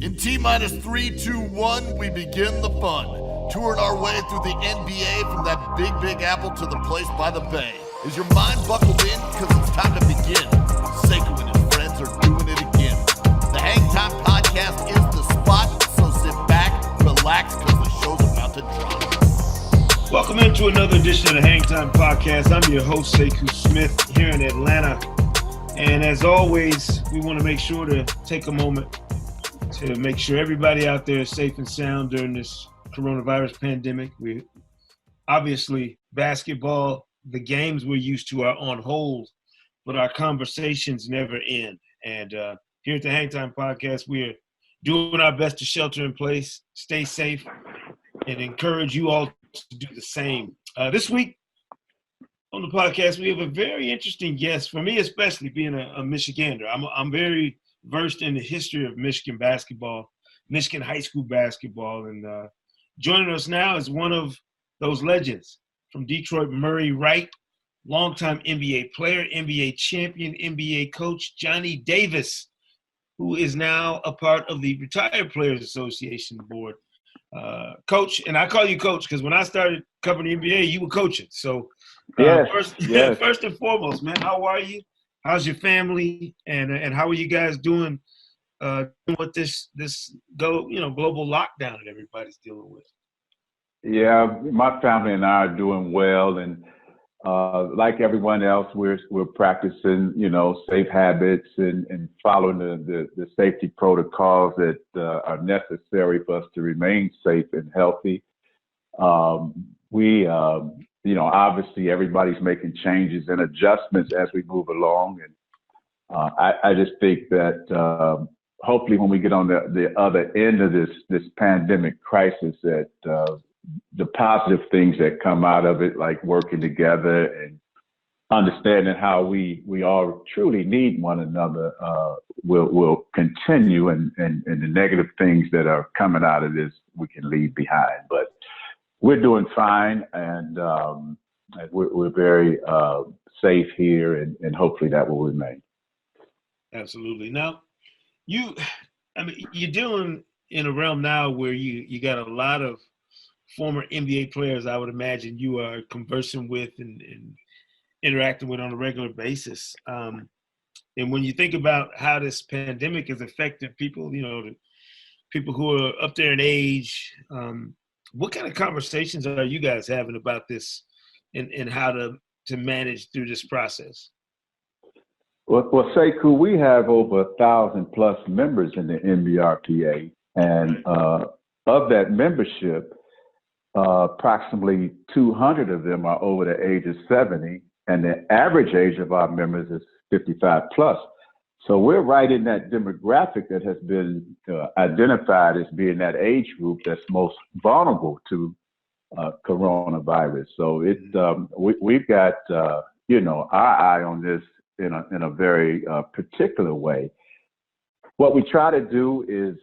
In T-minus 3, 2, 1, we begin the fun. Touring our way through the NBA from that big apple to the place by the bay. Is your mind buckled in? Because it's time to begin. Sekou and his friends are doing it again. The Hang Time Podcast is the spot, so sit back, relax, because the show's about to drop. Welcome into another edition of the Hang Time Podcast. I'm your host, Sekou Smith, here in Atlanta. And as always, we want to make sure to take a moment to make sure everybody out there is safe and sound during this coronavirus pandemic. We obviously, basketball, the games we're used to are on hold, but our conversations never end. And here at the Hang Time Podcast, we're doing our best to shelter in place, stay safe, and encourage you all to do the same. This week on the podcast, we have a very interesting guest, for me especially, being a Michigander. I'm very versed in the history of Michigan basketball, Michigan high school basketball, and joining us now is one of those legends from Detroit, Murray Wright, longtime NBA player, NBA champion, NBA coach, Johnny Davis, who is now a part of the Retired Players Association board. Coach, and I call you Coach because when I started covering the NBA, you were coaching. So first and foremost, man, how are you? How's your family? And how are you guys doing with this global lockdown that everybody's dealing with? Yeah, my family and I are doing well, and like everyone else, we're practicing, safe habits and following the safety protocols that are necessary for us to remain safe and healthy. Obviously everybody's making changes and adjustments as we move along, and I just think that hopefully when we get on the other end of this pandemic crisis, that the positive things that come out of it, like working together and understanding how we all truly need one another, will continue, and the negative things that are coming out of this we can leave behind. But we're doing fine, and we're very safe here, and hopefully that will remain. Absolutely. Now, you're dealing in a realm now where you got a lot of former NBA players, I would imagine you are conversing with and interacting with on a regular basis. And when you think about how this pandemic has affected people, the people who are up there in age, what kind of conversations are you guys having about this and how to manage through this process? Well, Sekou, we have over 1,000+ members in the NBRPA, and of that membership, approximately 200 of them are over the age of 70, and the average age of our members is 55+. So we're right in that demographic that has been identified as being that age group that's most vulnerable to coronavirus. So we've got our eye on this in a very particular way. What we try to do is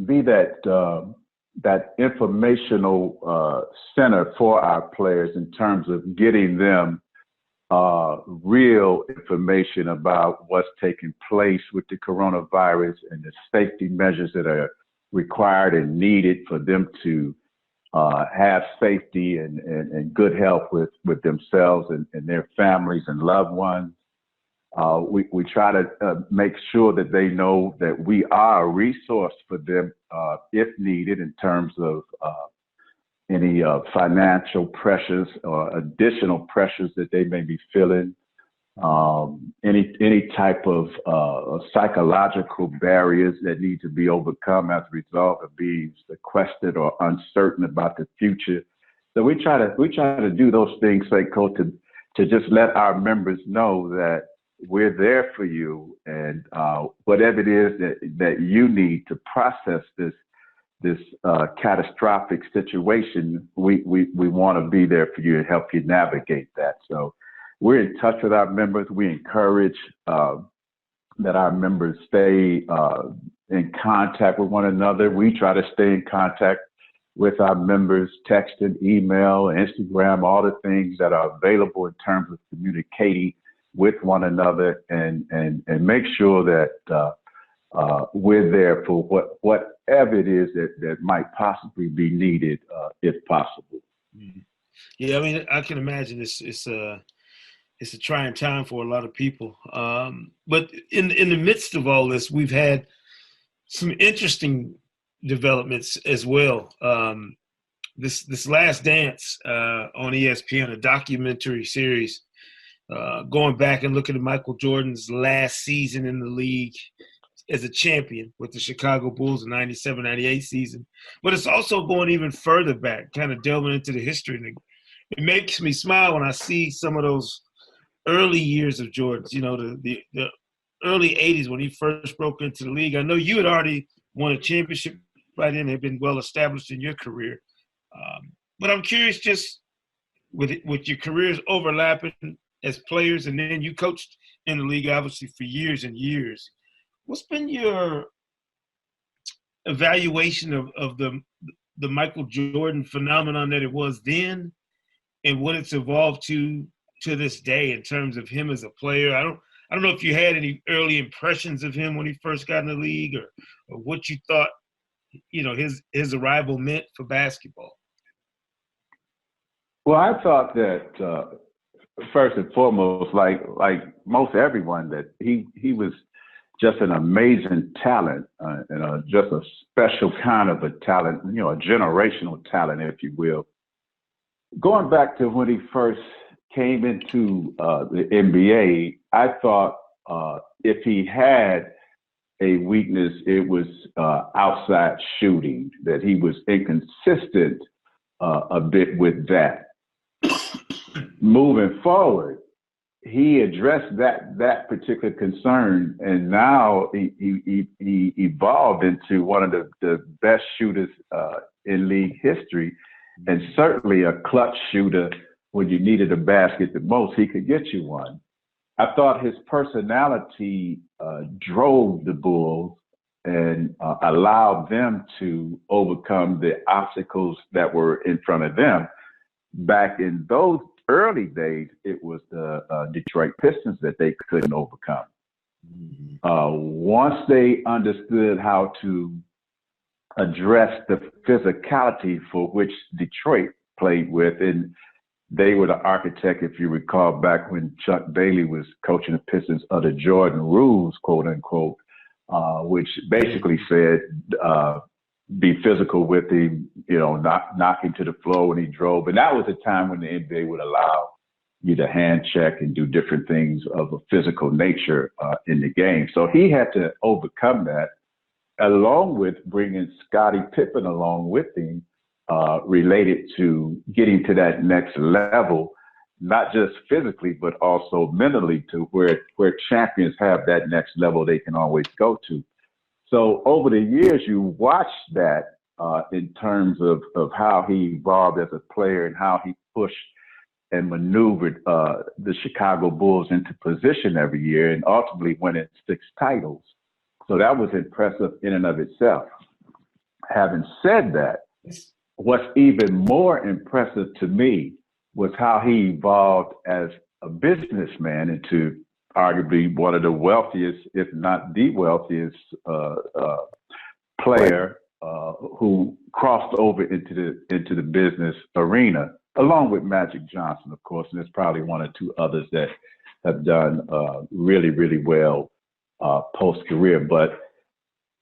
be that informational center for our players in terms of getting them real information about what's taking place with the coronavirus and the safety measures that are required and needed for them to have safety and good health with themselves and their families and loved ones. We try to make sure that they know that we are a resource for them if needed in terms of any financial pressures or additional pressures that they may be feeling, any type of psychological barriers that need to be overcome as a result of being sequestered or uncertain about the future. So we try to do those things, Sekou, to just let our members know that we're there for you, and whatever it is that you need to process this catastrophic situation, we want to be there for you and help you navigate that. So we're in touch with our members. We encourage that our members stay in contact with one another. We try to stay in contact with our members, texting, email, Instagram, all the things that are available in terms of communicating with one another, and make sure that we're there for whatever it is that might possibly be needed, if possible. Yeah, I mean, I can imagine it's a trying time for a lot of people. But in the midst of all this, we've had some interesting developments as well. This Last Dance on ESPN, a documentary series, going back and looking at Michael Jordan's last season in the league as a champion with the Chicago Bulls, the 97-98 season. But it's also going even further back, kind of delving into the history. And it makes me smile when I see some of those early years of Jordan's, you know, the early 80s when he first broke into the league. I know you had already won a championship by then, had been well established in your career. But I'm curious, just with your careers overlapping as players, and then you coached in the league obviously for years and years. What's been your evaluation of the Michael Jordan phenomenon that it was then, and what it's evolved to this day in terms of him as a player? I don't know if you had any early impressions of him when he first got in the league, or what you thought, you know, his arrival meant for basketball. Well, I thought that first and foremost, like most everyone, that he was just an amazing talent, and just a special kind of a talent, you know, a generational talent, if you will. Going back to when he first came into the NBA, I thought if he had a weakness, it was outside shooting, that he was inconsistent a bit with that. Moving forward, he addressed that particular concern, and now he evolved into one of the best shooters in league history, and certainly a clutch shooter. When you needed a basket the most, he could get you one. I thought his personality drove the Bulls and allowed them to overcome the obstacles that were in front of them. Back in those early days, it was the Detroit Pistons that they couldn't overcome. Once they understood how to address the physicality for which Detroit played with, and they were the architect, if you recall, back when Chuck Daly was coaching the Pistons, of the Jordan rules, quote unquote, which basically said, be physical with him, you know, knock him to the floor when he drove. And that was a time when the NBA would allow you to hand check and do different things of a physical nature in the game. So he had to overcome that, along with bringing Scottie Pippen along with him, related to getting to that next level, not just physically, but also mentally, to where champions have that next level they can always go to. So over the years, you watch that in terms of how he evolved as a player and how he pushed and maneuvered the Chicago Bulls into position every year, and ultimately winning 6 titles. So that was impressive in and of itself. Having said that, what's even more impressive to me was how he evolved as a businessman into arguably one of the wealthiest, if not the wealthiest, player who crossed over into the business arena, along with Magic Johnson, of course, and there's probably one or two others that have done really, really well post-career. But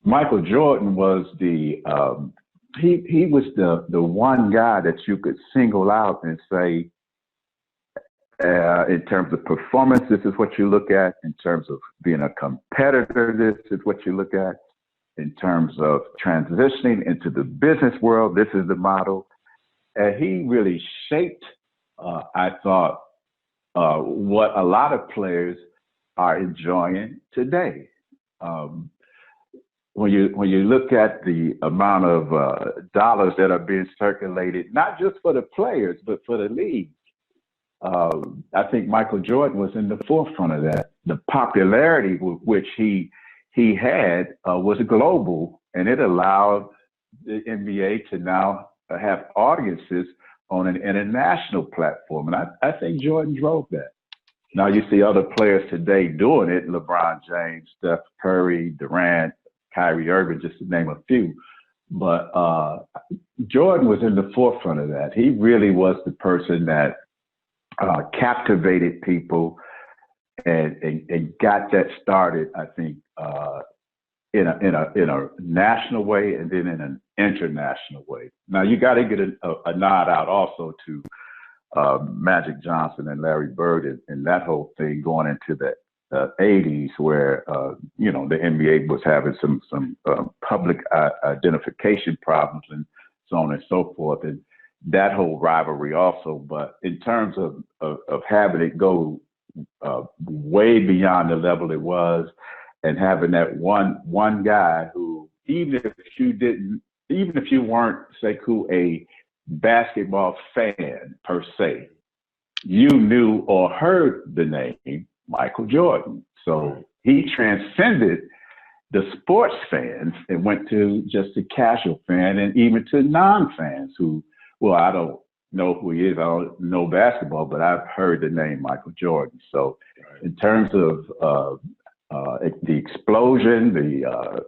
Michael Jordan was he was the one guy that you could single out and say, in terms of performance, this is what you look at. In terms of being a competitor, this is what you look at. In terms of transitioning into the business world, this is the model. And he really shaped, I thought, what a lot of players are enjoying today. When you look at the amount of dollars that are being circulated, not just for the players, but for the league, I think Michael Jordan was in the forefront of that. The popularity with which he had was global, and it allowed the NBA to now have audiences on an international platform. And I think Jordan drove that. Now you see other players today doing it: LeBron James, Steph Curry, Durant, Kyrie Irving, just to name a few. But Jordan was in the forefront of that. He really was the person that captivated people and got that started, I think, in a national way and then in an international way. Now you got to get a nod out also to Magic Johnson and Larry Bird and that whole thing going into the 80s, where the NBA was having some public identification problems and so on and so forth, and that whole rivalry also. But in terms of having it go way beyond the level it was, and having that one guy who, even if you weren't, Sekou, a basketball fan per se, you knew or heard the name Michael Jordan. So he transcended the sports fans and went to just a casual fan and even to non-fans who, well, I don't know who he is. I don't know basketball, but I've heard the name Michael Jordan. So in terms of the explosion,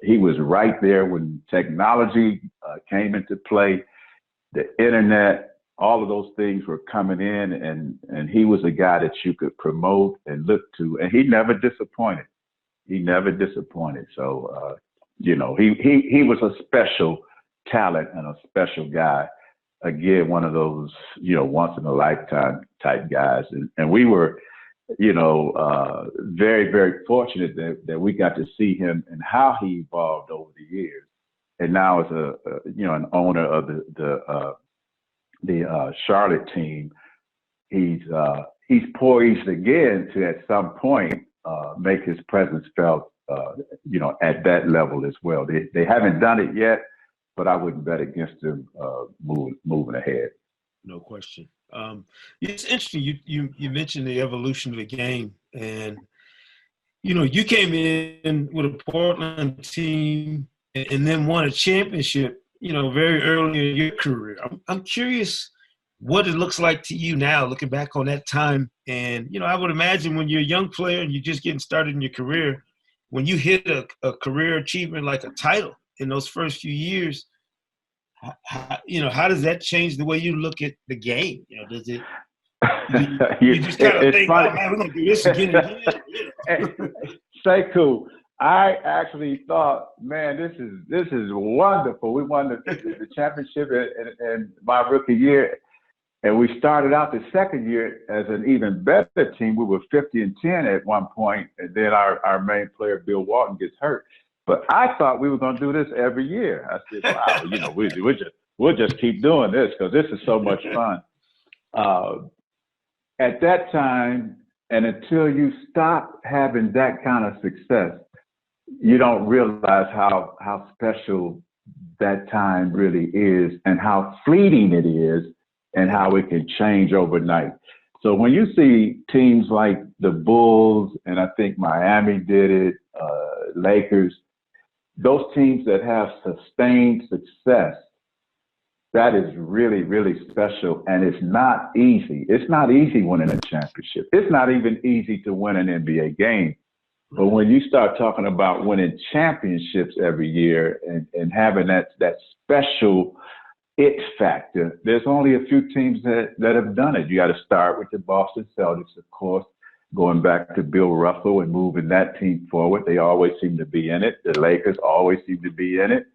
he was right there when technology came into play, the internet, all of those things were coming in, and he was a guy that you could promote and look to, and he never disappointed. So, he was a special talent and a special guy. Again, one of those, once in a lifetime type guys. And we were, very, very fortunate that we got to see him and how he evolved over the years. And now as an owner of the Charlotte team, he's poised again to at some point make his presence felt, at that level as well. They haven't done it yet, but I wouldn't bet against them moving ahead. No question. It's interesting. You mentioned the evolution of the game, and you came in with a Portland team and then won a championship, very early in your career. I'm curious what it looks like to you now, looking back on that time. And I would imagine when you're a young player and you're just getting started in your career, when you hit a career achievement like a title in those first few years, how does that change the way you look at the game? Does it? You just kind of think, funny. Oh man, we're gonna do this again and again. Sekou, I actually thought, man, this is wonderful. We won the championship in my rookie year, and we started out the second year as an even better team. We were 50-10 at one point, and then our main player Bill Walton gets hurt. But I thought we were going to do this every year. I said, wow, we'll just keep doing this because this is so much fun. At that time, and until you stop having that kind of success, you don't realize how special that time really is and how fleeting it is and how it can change overnight. So when you see teams like the Bulls, and I think Miami did it, Lakers, those teams that have sustained success, that is really, really special. And it's not easy. It's not easy winning a championship. It's not even easy to win an NBA game. But when you start talking about winning championships every year and having that special it factor, there's only a few teams that have done it. You got to start with the Boston Celtics, of course, going back to Bill Russell and moving that team forward. They always seem to be in it. The Lakers always seem to be in it.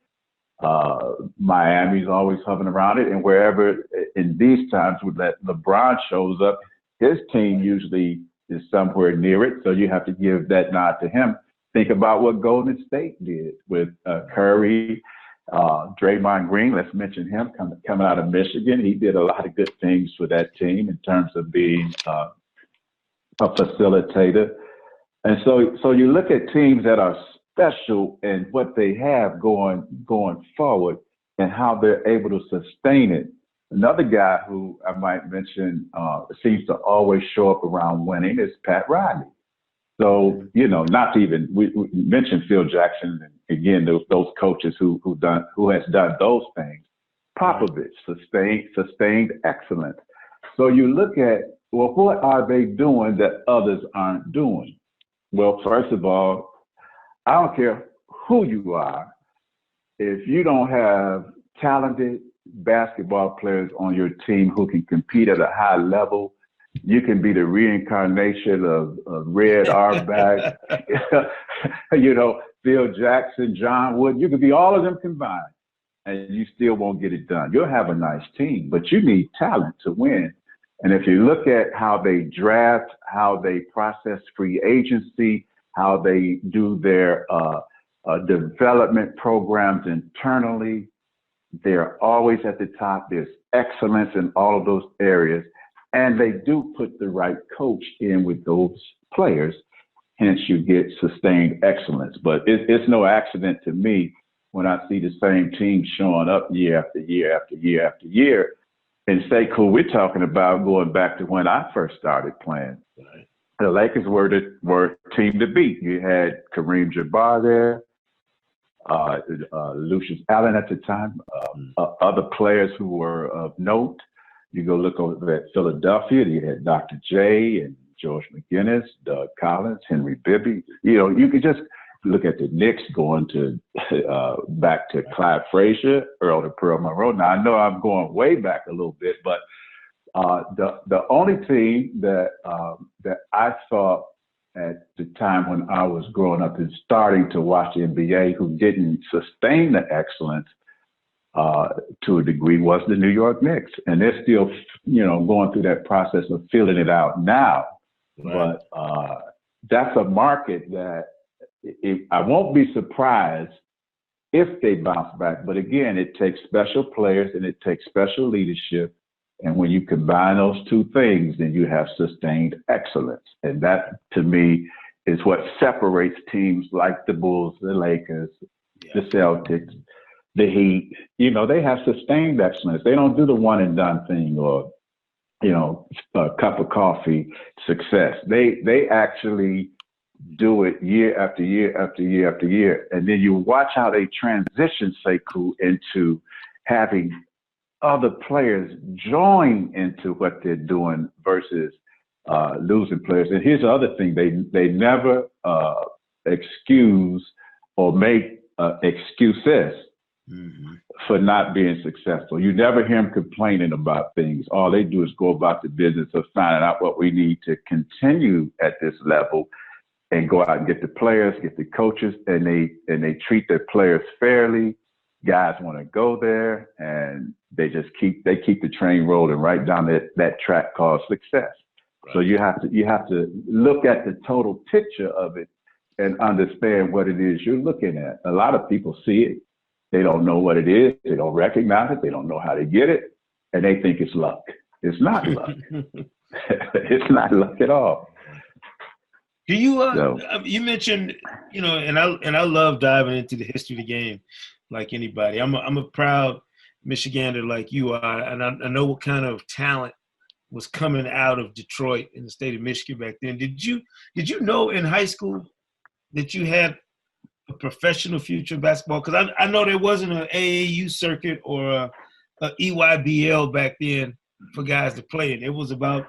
Miami's always hovering around it. And wherever in these times that LeBron shows up, his team usually is somewhere near it. So you have to give that nod to him. Think about what Golden State did with Curry, Draymond Green. Let's mention him coming out of Michigan. He did a lot of good things for that team in terms of being a facilitator. And so you look at teams that are special and what they have going forward and how they're able to sustain it. Another guy who I might mention seems to always show up around winning is Pat Riley. So, not to even, we mentioned Phil Jackson, and again, those coaches who has done those things. Popovich, sustained excellence. So you look at, well, what are they doing that others aren't doing? Well, first of all, I don't care who you are, if you don't have talented basketball players on your team who can compete at a high level, you can be the reincarnation of Red Auerbach, Phil Jackson, John Wood. You could be all of them combined, and you still won't get it done. You'll have a nice team, but you need talent to win. And if you look at how they draft, how they process free agency, how they do their development programs internally, they're always at the top. There's excellence in all of those areas. And they do put the right coach in with those players. Hence, you get sustained excellence. But it's no accident to me when I see the same team showing up year after year after year after year. And Sekou, we're talking about going back to when I first started playing. Right. The Lakers were the team to beat. You had Kareem Jabbar there, Lucius Allen at the time, other players who were of note. You go look over at Philadelphia, you had Dr. J and George McGinnis, Doug Collins, Henry Bibby. You could just look at the Knicks going to back to Clyde Frazier, Earl to Pearl Monroe. Now, I know I'm going way back a little bit, but the only team that I saw at the time when I was growing up and starting to watch the NBA who didn't sustain the excellence to a degree was the New York Knicks. And they're still, going through that process of filling it out now. Right. But that's a market that I won't be surprised if they bounce back. But again, it takes special players and it takes special leadership. And when you combine those two things, then you have sustained excellence. And that, to me, is what separates teams like the Bulls, the Lakers, the Celtics, the Heat. They have sustained excellence. They don't do the one and done thing or, a cup of coffee success. They actually do it year after year after year after year. And then you watch how they transition, Sekou, into having other players join into what they're doing versus losing players. And here's the other thing. They never excuse or make excuses for not being successful. You never hear them complaining about things. All they do is go about the business of finding out what we need to continue at this level and go out and get the players, get the coaches, and they treat their players fairly. Guys want to go there, and they keep the train rolling right down that track called success. Right. So you have to look at the total picture of it and understand what it is you're looking at. A lot of people see it. They don't know what it is. They don't recognize it. They don't know how to get it. And they think it's luck. It's not luck. It's not luck at all. Do you, you mentioned, and I love diving into the history of the game like anybody. I'm a proud Michigander like you are, and I know what kind of talent was coming out of Detroit in the state of Michigan back then. Did you know in high school that you had a professional future in basketball? Because I know there wasn't an AAU circuit or a EYBL back then for guys to play in. It was about,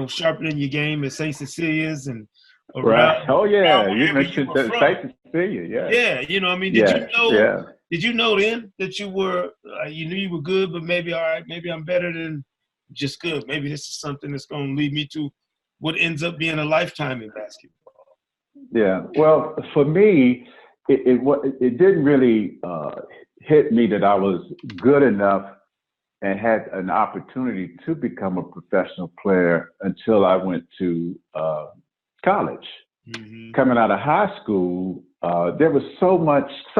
sharpening your game at St. Cecilia's and around. Right. Oh, yeah. You mentioned St. Cecilia, yeah. Yeah, did you know then that you were, you knew you were good, but maybe, all right, maybe I'm better than just good. Maybe this is something that's going to lead me to what ends up being a lifetime in basketball. Yeah. Well, for me, it didn't really hit me that I was good enough and had an opportunity to become a professional player until I went to college. Mm-hmm. Coming out of high school, there was so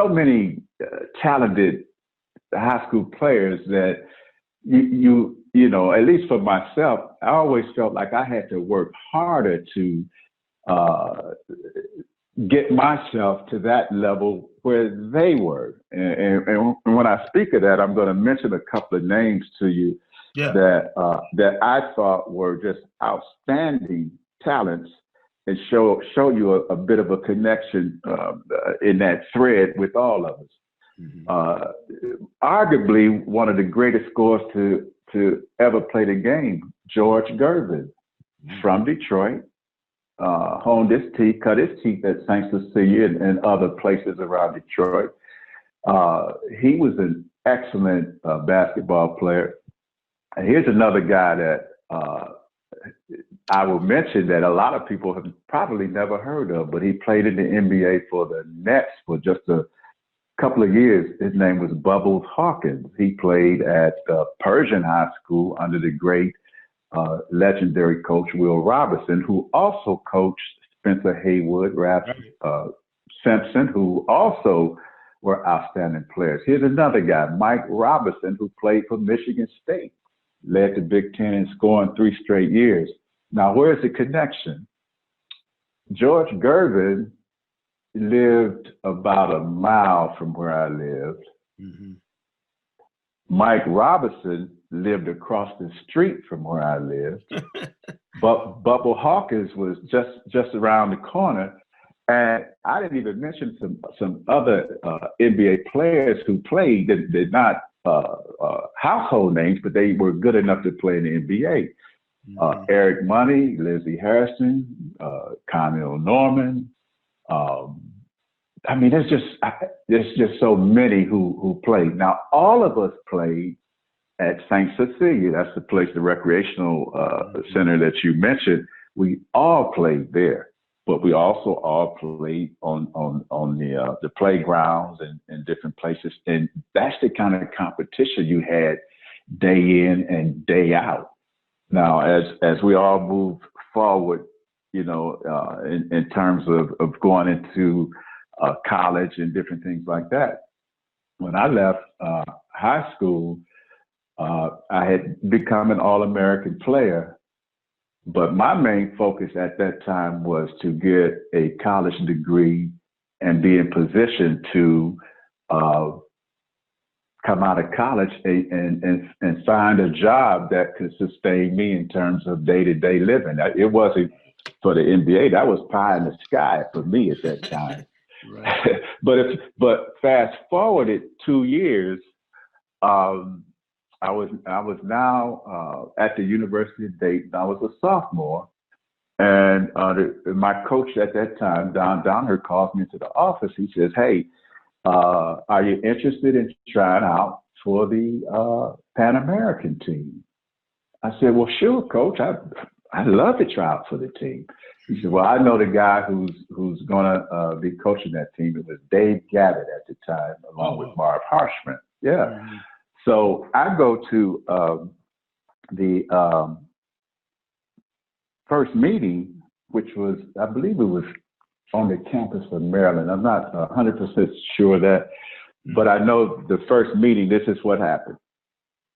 many talented high school players that you at least for myself, I always felt like I had to work harder to get myself to that level where they were. And when I speak of that, I'm going to mention a couple of names to you that I thought were just outstanding talents and show you a bit of a connection in that thread with all of us. Mm-hmm. Arguably one of the greatest scorers to ever play the game, George Gervin, from Detroit. honed his teeth, cut his teeth at St. Cecilia and other places around Detroit. He was an excellent basketball player. And here's another guy that I will mention that a lot of people have probably never heard of, but he played in the NBA for the Nets for just a couple of years. His name was Bubbles Hawkins. He played at Persian High School under the great legendary coach Will Robinson, who also coached Spencer Haywood, Raph Simpson, who also were outstanding players. Here's another guy, Mike Robinson, who played for Michigan State, led the Big Ten in scoring 3 straight years. Now, where's the connection? George Gervin lived about a mile from where I lived. Mm-hmm. Mike Robinson lived across the street from where I lived. But Bubble Hawkins was just around the corner. And I didn't even mention some other NBA players who played that did not household names, but they were good enough to play in the NBA. Mm-hmm. Eric Money, Lizzie Harrison, Connell Norman. I mean, there's just so many who played. Now, all of us played at St. Cecilia. That's the place, the recreational center that you mentioned. We all played there, but we also all played on the playgrounds and different places. And that's the kind of competition you had day in and day out. Now, as we all move forward, you know, in terms of going into college and different things like that. When I left high school, I had become an All-American player, but my main focus at that time was to get a college degree and be in position to come out of college and find a job that could sustain me in terms of day-to-day living. It wasn't for the NBA. That was pie in the sky for me at that time. Right. but fast forwarded 2 years, I was now at the University of Dayton. I was a sophomore, and my coach at that time, Don Downer, calls me into the office. He says, "Hey, are you interested in trying out for the Pan American team?" I said, "Well, sure, Coach. I'd love to try out for the team." He said, "Well, I know the guy who's gonna be coaching that team." It was Dave Gavitt at the time, along with Marv Harshman. Yeah. Mm-hmm. So I go to the first meeting, which was, I believe it was on the campus of Maryland. I'm not 100% sure of that, but I know the first meeting, this is what happened.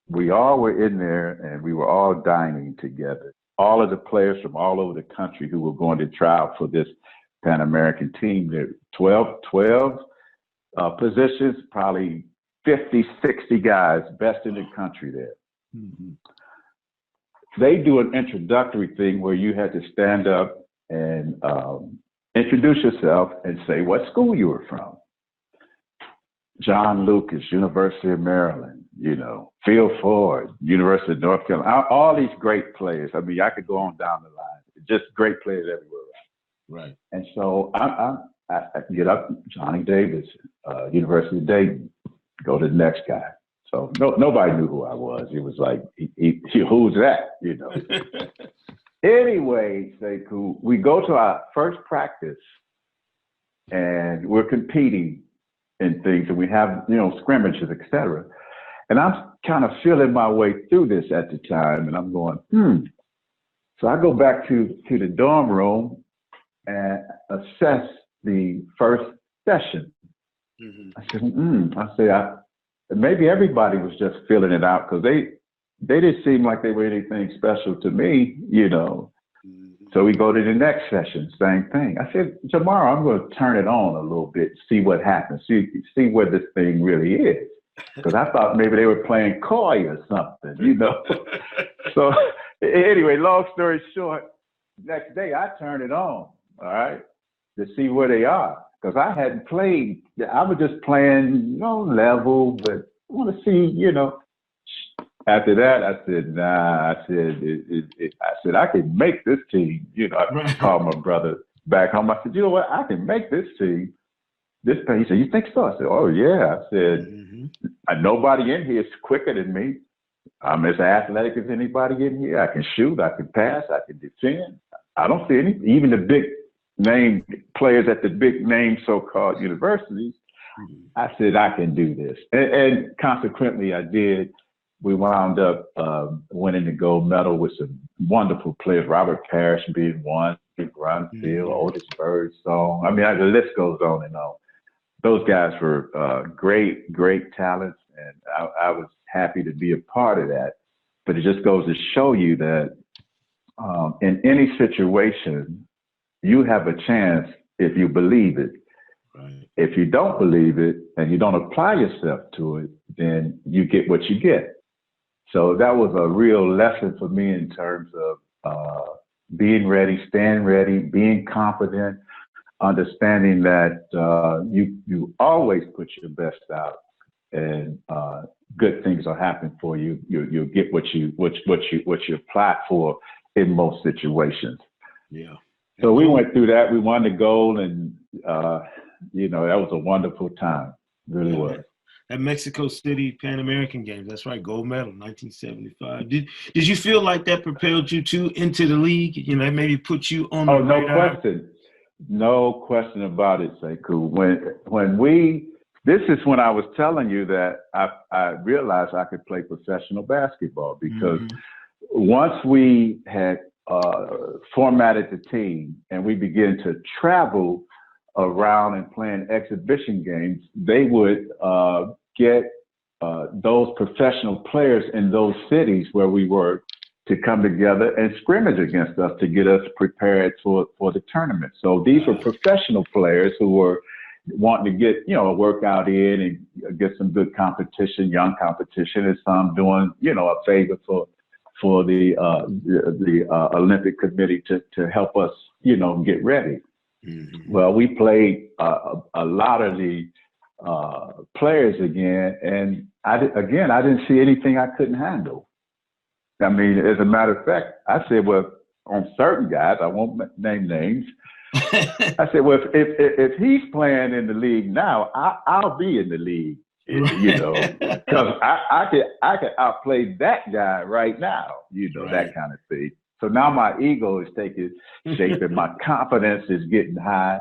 We all were in there and we were all dining together. All of the players from all over the country who were going to try out for this Pan American team. There were 12 positions, probably 50, 60 guys, best in the country there. Mm-hmm. They do an introductory thing where you had to stand up and introduce yourself and say what school you were from. John Lucas, University of Maryland, you know, Phil Ford, University of North Carolina, all these great players. I mean, I could go on down the line. Just great players everywhere. Right. And so I get up, Johnny Davis, University of Dayton, go to the next guy. So nobody knew who I was. It was like, who's that, you know? Anyway, Sekou, we go to our first practice and we're competing in things and we have, you know, scrimmages, et cetera. And I'm kind of feeling my way through this at the time and I'm going, So I go back to the dorm room and assess the first session. Mm-hmm. I said, maybe everybody was just filling it out because they didn't seem like they were anything special to me, you know. Mm-hmm. So we go to the next session, same thing. I said, tomorrow I'm going to turn it on a little bit, see what happens, see where this thing really is. Because I thought maybe they were playing coy or something, you know. So anyway, long story short, next day I turned it on, all right, to see where they are. Because I hadn't played, I was just playing, you know, level, but I want to see, you know. after that, I said, nah. I said, I can make this team. You know, I called my brother back home. I said, you know what? I can make this team. He said, you think so? I said, oh yeah. I said, nobody in here is quicker than me. I'm as athletic as anybody in here. I can shoot. I can pass. I can defend. I don't see any. Even the big name players at the big name so-called universities. I said, I can do this. And consequently, I did. We wound up winning the gold medal with some wonderful players, Robert Parrish being one, Grunfield, Otis Birdsong. I mean, the list goes on and on. Those guys were great, great talents, and I was happy to be a part of that. But it just goes to show you that in any situation, you have a chance if you believe it. Right. If you don't believe it and you don't apply yourself to it, then you get what you get. So that was a real lesson for me in terms of being ready, staying ready, being confident, understanding that you always put your best out, and good things will happen for you. You'll get what you apply for in most situations. Yeah. So we went through that. We won the gold, and you know, that was a wonderful time. It really was. At Mexico City Pan American Games, that's right, gold medal, 1975. Did you feel like that propelled you into the league? You know, that maybe put you on the radar? Question. No question about it, Sekou. This is when I was telling you that I realized I could play professional basketball, because once we had formatted the team and we began to travel around and playing exhibition games, they would get those professional players in those cities where we were to come together and scrimmage against us to get us prepared for the tournament. So these were professional players who were wanting to get, you know, a workout in and get some good competition, young competition, and some doing, you know, a favor for the Olympic Committee to help us, you know, get ready. Well, we played a lot of the players again, and I didn't see anything I couldn't handle. I mean, as a matter of fact, I said, well, on certain guys, I won't name names. I said, well, if he's playing in the league now, I'll be in the league, you know, because I could outplay that guy right now, you know, that kind of thing. So now my ego is taking shape and my confidence is getting high.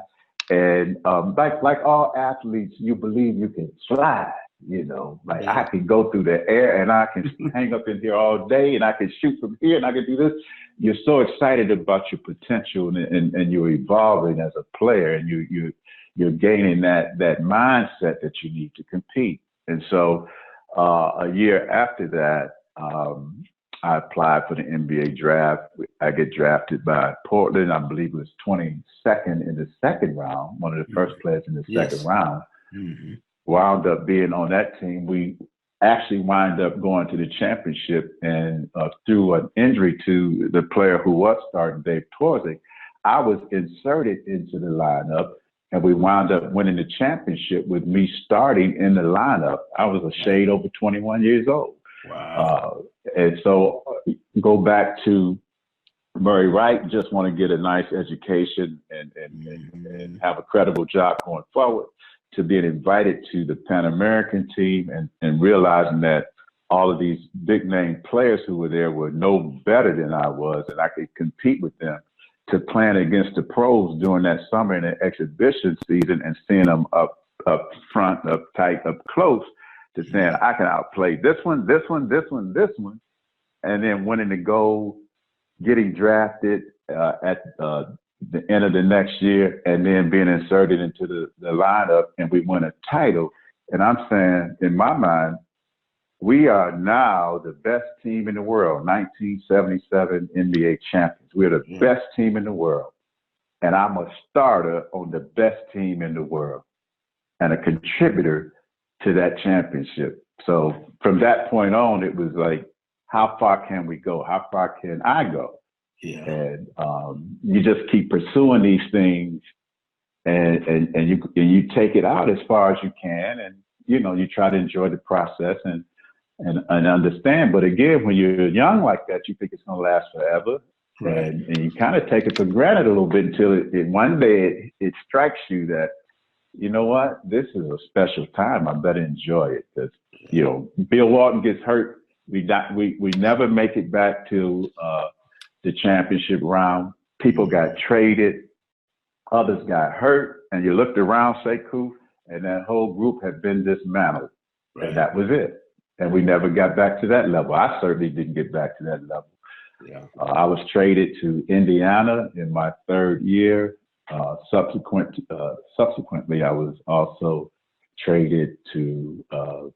And like all athletes, you believe you can fly, you know, like I can go through the air and I can hang up in here all day and I can shoot from here and I can do this. You're so excited about your potential and you're evolving as a player, and you're gaining that mindset that you need to compete. And so a year after that, I applied for the NBA draft. I get drafted by Portland. I believe it was 22nd in the second round, one of the first players in the second round. Wound up being on that team. We actually wind up going to the championship, and through an injury to the player who was starting, Dave Torzik, I was inserted into the lineup, and we wound up winning the championship with me starting in the lineup. I was a shade over 21 years old. Wow. And so go back to Murray Wright, just want to get a nice education and have a credible job going forward, to being invited to the Pan American team and realizing that all of these big name players who were there were no better than I was, and I could compete with them, to playing against the pros during that summer in the exhibition season and seeing them up front, up tight, up close, to saying I can outplay this one, and then winning the gold, getting drafted at the end of the next year, and then being inserted into the lineup, and we won a title. And I'm saying, in my mind, we are now the best team in the world, 1977 NBA champions. We're the best team in the world. And I'm a starter on the best team in the world and a contributor to that championship. So from that point on, it was like, how far can we go? How far can I go? Yeah. And you just keep pursuing these things, and you take it out as far as you can, and you know, you try to enjoy the process. And and understand. But again, when you're young like that, you think it's going to last forever. Right. And you kind of take it for granted a little bit until one day it strikes you that, you know what, this is a special time. I better enjoy it. Because, Bill Walton gets hurt. We never make it back to the championship round. People got traded. Others got hurt. And you looked around, Sekou, and that whole group had been dismantled. Right. And that was it. And we never got back to that level. I certainly didn't get back to that level. Yeah. I was traded to Indiana in my third year. Subsequently, I was also traded to, I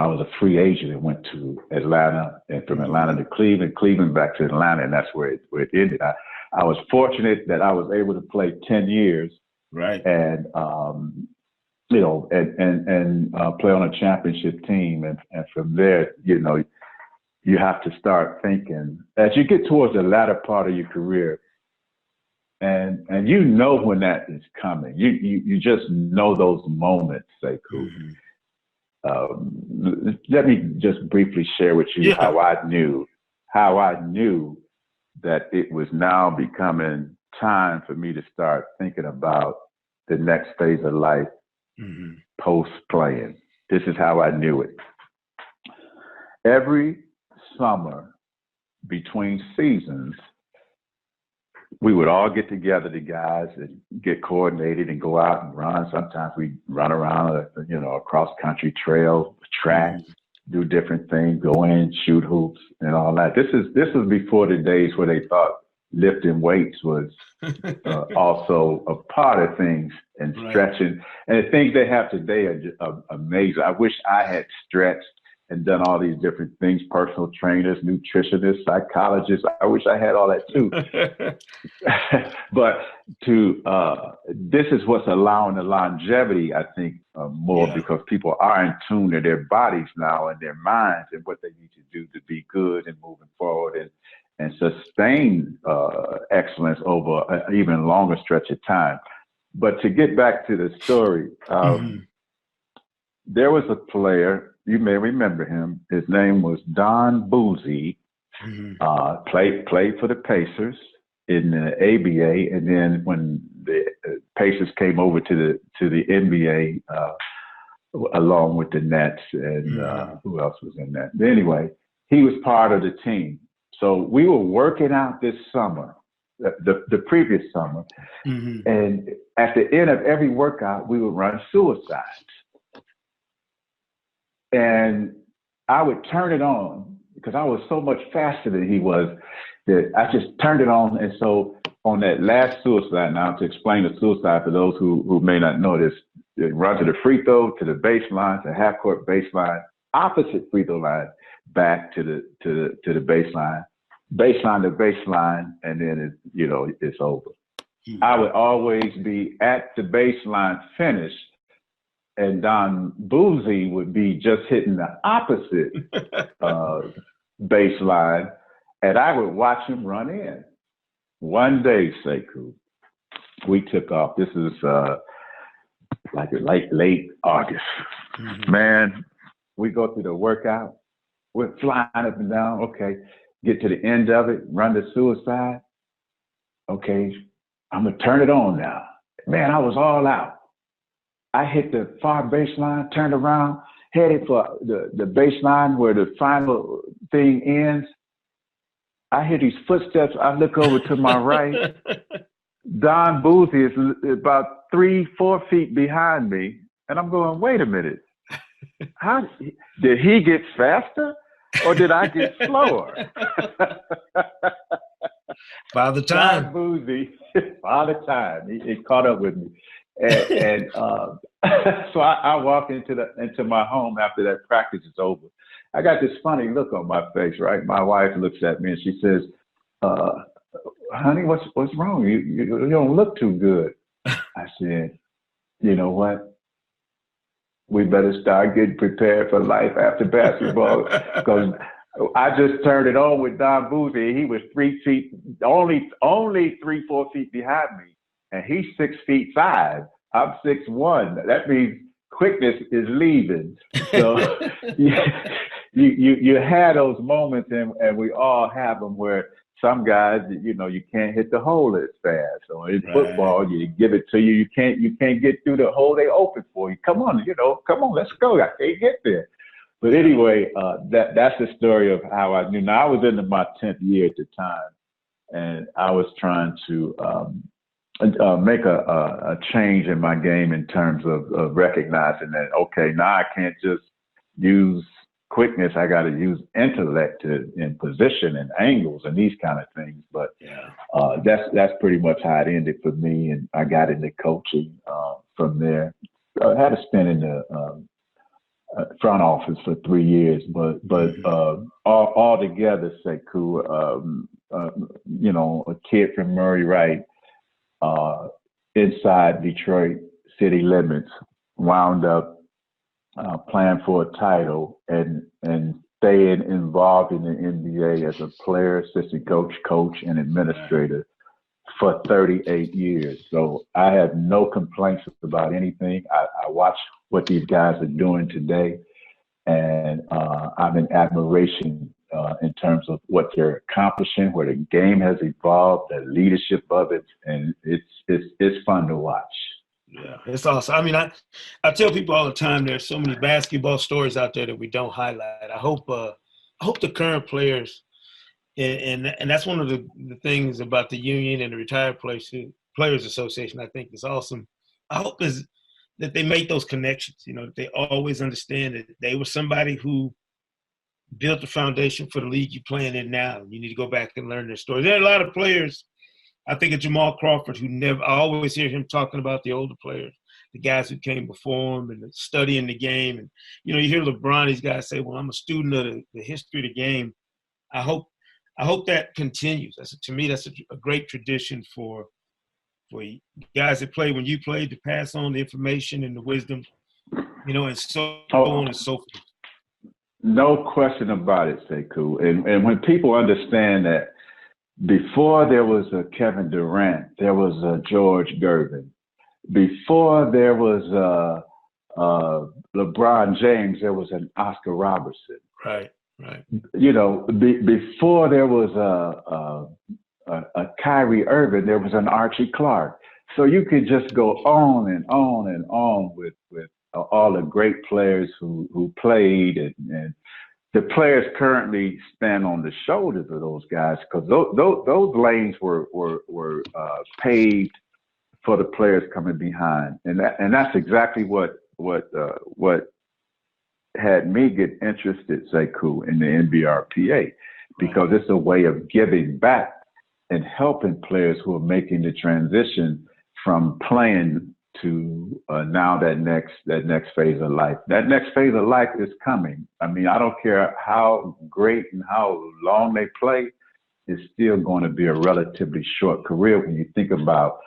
was a free agent and went to Atlanta, and from Atlanta to Cleveland back to Atlanta, and that's where it ended. I was fortunate that I was able to play 10 years. Right. And, play on a championship team. And from there, you have to start thinking as you get towards the latter part of your career, and when that is coming. You just know those moments, Sekou. Let me just briefly share with you how I knew that it was now becoming time for me to start thinking about the next phase of life post playing. This is how I knew it. Every summer between seasons, we would all get together, the guys, and get coordinated and go out and run. Sometimes we run around a cross-country trail, track, do different things, go in, shoot hoops and all that. This was before the days where they thought lifting weights was also a part of things, and stretching. And the things they have today are amazing. I wish I had stretched and done all these different things, personal trainers, nutritionists, psychologists. I wish I had all that too. But this is what's allowing the longevity, I think, more because people are in tune to their bodies now and their minds and what they need to do to be good and moving forward and sustain excellence over an even longer stretch of time. But to get back to the story, there was a player, you may remember him. His name was Don Boozy. Played for the Pacers in the ABA, and then when the Pacers came over to the NBA, along with the Nets, and who else was in that? Anyway, he was part of the team. So we were working out this summer, the previous summer, and at the end of every workout, we would run suicides. And I would turn it on because I was so much faster than he was that I just turned it on. And so on that last suicide, now to explain the suicide for those who may not know this, you run to the free throw, to the baseline, to half court baseline, opposite free throw line, back to the baseline to baseline, and then it's over. I would always be at the baseline finish, and Don Boozy would be just hitting the opposite baseline, and I would watch him run in. One day, Sekou, we took off. This is like late August. Man, we go through the workout. We're flying up and down. Okay, get to the end of it, run the suicide. Okay, I'm going to turn it on now. Man, I was all out. I hit the far baseline, turned around, headed for the baseline where the final thing ends. I hear these footsteps. I look over to my right. Don Boozy is about 3-4 feet behind me. And I'm going, wait a minute. How did he get faster or did I get slower? By the time. Don Boozy, by the time, he caught up with me. And so I walk into my home after that practice is over. I got this funny look on my face, right? My wife looks at me and she says, honey, what's wrong? You don't look too good. I said, you know what? We better start getting prepared for life after basketball, because I just turned it on with Don Boozy. He was 3 feet, only 3-4 feet behind me. And he's 6'5". I'm 6'1". That means quickness is leaving. So you had those moments, and we all have them where some guys, you can't hit the hole as fast. Or in football, you give it to you, you can't get through the hole they open for you. Come on, let's go. I can't get there. But anyway, that's the story of how I knew. Now I was into my 10th year at the time, and I was trying to make a change in my game in terms of recognizing that, okay, now I can't just use quickness, I got to use intellect in position and angles and these kind of things. But that's pretty much how it ended for me, and I got into coaching from there. I had to spend in the front office for 3 years, but all together, Sekou, a kid from Murray Wright, inside Detroit city limits, wound up playing for a title and staying involved in the NBA as a player, assistant coach, and administrator for 38 years. So I have no complaints about anything. I watch what these guys are doing today, and I'm in admiration in terms of what they're accomplishing, where the game has evolved, the leadership of it, and it's fun to watch. Yeah, it's awesome. I mean, I tell people all the time, there's so many basketball stories out there that we don't highlight. I hope the current players, and that's one of the things about the union and the Retired Players Association, I think is awesome. I hope is that they make those connections, that they always understand that they were somebody who built the foundation for the league you're playing in now. You need to go back and learn their stories. There are a lot of players. I think of Jamal Crawford, I always hear him talking about the older players, the guys who came before him and studying the game. And, you hear LeBron, these guys say, well, I'm a student of the history of the game. I hope that continues. To me, that's a great tradition for guys that play when you played, to pass on the information and the wisdom, and so on and so forth. No question about it, Sekou. And when people understand that, before there was a Kevin Durant, there was a George Gervin. Before there was LeBron James, there was an Oscar Robertson. Right. Before there was a Kyrie Irving, there was an Archie Clark. So you could just go on and on and on with all the great players who played, and the players currently stand on the shoulders of those guys, because those lanes were paved for the players coming behind, and that's exactly what had me get interested, Sekou, in the NBRPA, because it's a way of giving back and helping players who are making the transition from playing to now that next phase of life. That next phase of life is coming. I mean, I don't care how great and how long they play, it's still going to be a relatively short career when you think about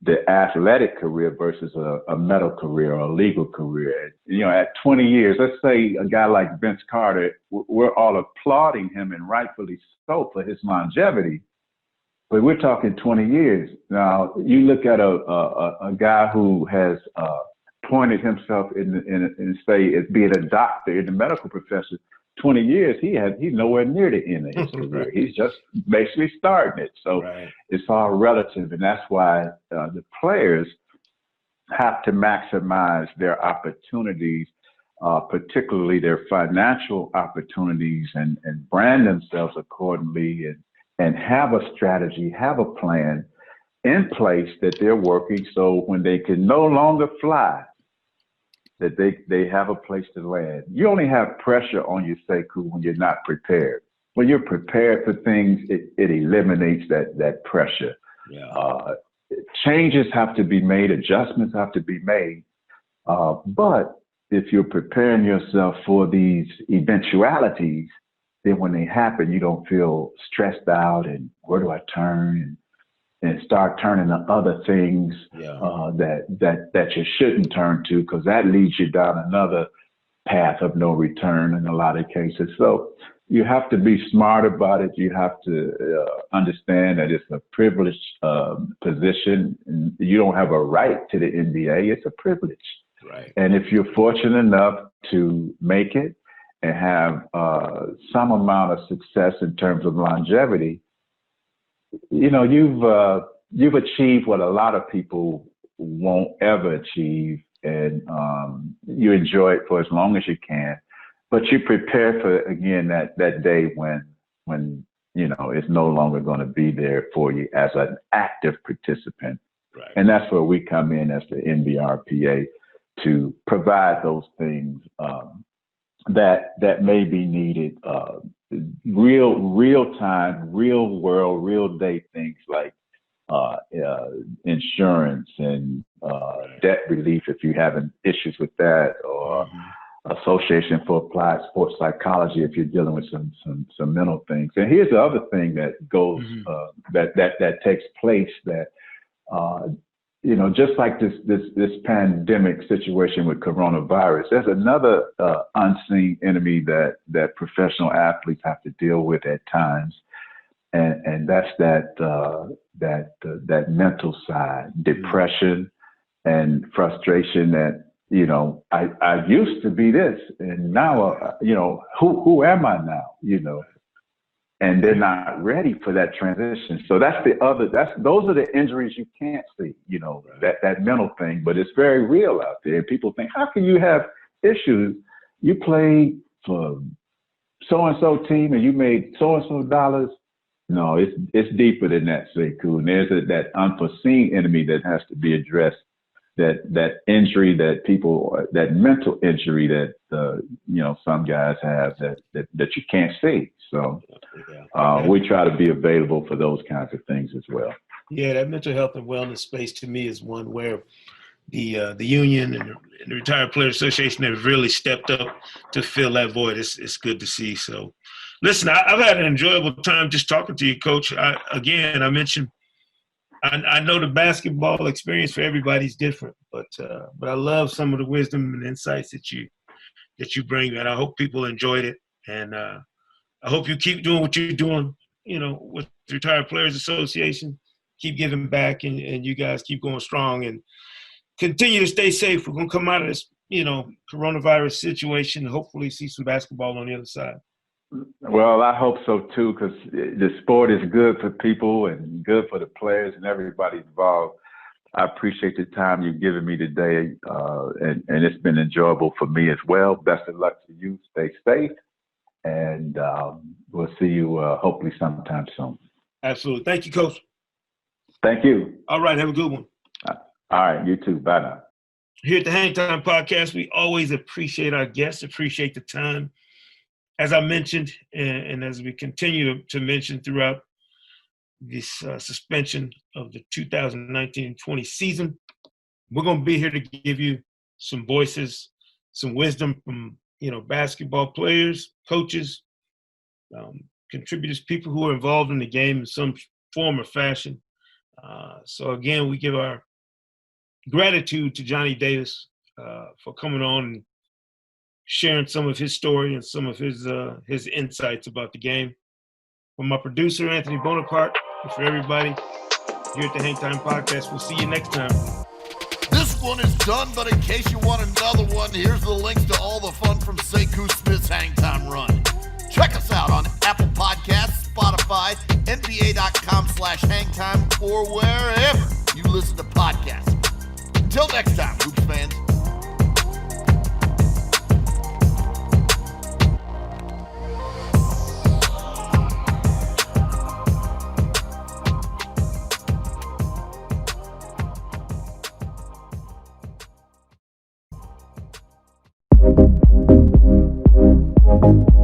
the athletic career versus a medical career or a legal career. At 20 years, let's say a guy like Vince Carter, we're all applauding him, and rightfully so, for his longevity. But we're talking 20 years. Now, you look at a guy who has pointed himself in say, as being a doctor in the medical profession. 20 years, he's nowhere near the end of his career. He's just basically starting it. So It's all relative, and that's why the players have to maximize their opportunities, particularly their financial opportunities, and brand themselves accordingly, and have a strategy, have a plan in place that they're working, so when they can no longer fly, that they have a place to land. You only have pressure on you, Sekou, when you're not prepared. When you're prepared for things, it eliminates that pressure. Changes have to be made, adjustments have to be made. But if you're preparing yourself for these eventualities, then when they happen, you don't feel stressed out and where do I turn, and start turning to other things that you shouldn't turn to, because that leads you down another path of no return in a lot of cases. So you have to be smart about it. You have to understand that it's a privileged position, and you don't have a right to the NBA. It's a privilege. Right. And if you're fortunate enough to make it and have some amount of success in terms of longevity, you know, you've achieved what a lot of people won't ever achieve, and you enjoy it for as long as you can. But you prepare for, again, that day when you know it's no longer going to be there for you as an active participant. Right. And that's where we come in as the NBRPA to provide those things that may be needed, real time, real world, real day things like insurance and debt relief if you're having issues with that, or Association for Applied Sports Psychology if you're dealing with some mental things. And here's the other thing that goes that takes place that you know, just like this pandemic situation with coronavirus, there's another unseen enemy that professional athletes have to deal with at times, and that's that mental side, depression and frustration. That, you know, I used to be this, and now you know, who am I now? You know. And they're not ready for that transition. So those are the injuries you can't see, you know, that mental thing, but it's very real out there. People think, how can you have issues? You played for so-and-so team and you made so-and-so dollars. No, it's deeper than that, Sekou. And there's that unforeseen enemy that has to be addressed. That injury that mental injury that you know, some guys have that you can't see. So we try to be available for those kinds of things as well. Yeah, that mental health and wellness space to me is one where the union and the Retired Players Association have really stepped up to fill that void. It's good to see. So, listen, I've had an enjoyable time just talking to you, Coach. I mentioned. I know the basketball experience for everybody is different, but I love some of the wisdom and insights that you bring, and I hope people enjoyed it. And I hope you keep doing what you're doing, you know, with the Retired Players Association. Keep giving back, and you guys keep going strong and continue to stay safe. We're gonna come out of this, you know, coronavirus situation and hopefully see some basketball on the other side. Well, I hope so too, because the sport is good for people and good for the players and everybody involved. I appreciate the time you've given me today, and it's been enjoyable for me as well. Best of luck to you. Stay safe, and we'll see you hopefully sometime soon. Absolutely. Thank you, Coach. Thank you. All right. Have a good one. All right. You too. Bye now. Here at the Hang Time Podcast, we always appreciate our guests, appreciate the time. As I mentioned, and as we continue to mention throughout this suspension of the 2019-20 season, we're going to be here to give you some voices, some wisdom from, you know, basketball players, coaches, contributors, people who are involved in the game in some form or fashion. So again, we give our gratitude to Johnny Davis for coming on and sharing some of his story and some of his insights about the game. For my producer, Anthony Bonaparte, and for everybody here at the Hang Time Podcast, we'll see you next time. This one is done, but in case you want another one, here's the links to all the fun from Sekou Smith's Hang Time Run. Check us out on Apple Podcasts, Spotify, NBA.com/hangtime, or wherever you listen to podcasts. Until next time, Hoops fans. Thank you.